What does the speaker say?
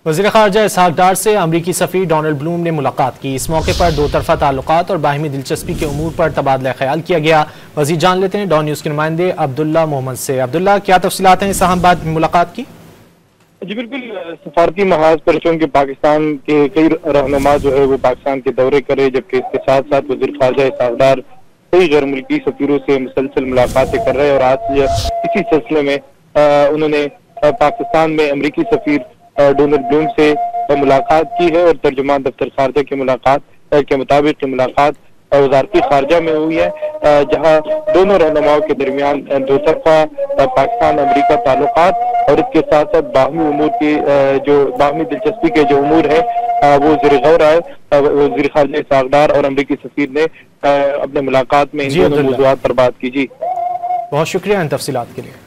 وزیر خارجہ اسحاق ڈار سے امریکی سفیر ڈونلڈ بلوم نے ملاقات کی۔ اس موقع پر دو طرفہ تعلقات اور باہمی دلچسپی کے امور پر تبادلہ خیال کیا گیا۔ مزید جان لیتے ہیں ڈان نیوز کے نمائندے عبداللہ محمد سے۔ عبداللہ، کیا تفصیلات ہیں اس اہم ملاقات کی؟ جی بالکل، سفارتی محاذ پر چونکہ پاکستان کے کئی رہنما جو ہے وہ پاکستان کے دورے کرے، جبکہ اس کے ساتھ ساتھ وزیر خارجہ اسحاق ڈار کئی غیر ملکی سفیروں سے مسلسل ملاقاتیں کر رہے ہیں، اور آج اسی سلسلے میں انہوں نے پاکستان میں امریکی سفیر ڈونلڈ بلوم سے ملاقات کی ہے، اور ترجمان دفتر خارجہ کی ملاقات کے مطابق ملاقات وزارتی خارجہ میں ہوئی ہے، جہاں دونوں رہنماؤں کے درمیان دو طرفہ پاکستان امریکہ تعلقات اور اس کے ساتھ ساتھ باہمی امور کی جو باہمی دلچسپی کے جو امور ہے وہ زیر غور آئے۔ وزیر خارجہ اسحاق ڈار اور امریکی سفیر نے اپنے ملاقات میں ان دونوں موضوعات پر بات کی۔ جی بہت شکریہ ان تفصیلات کے لیے۔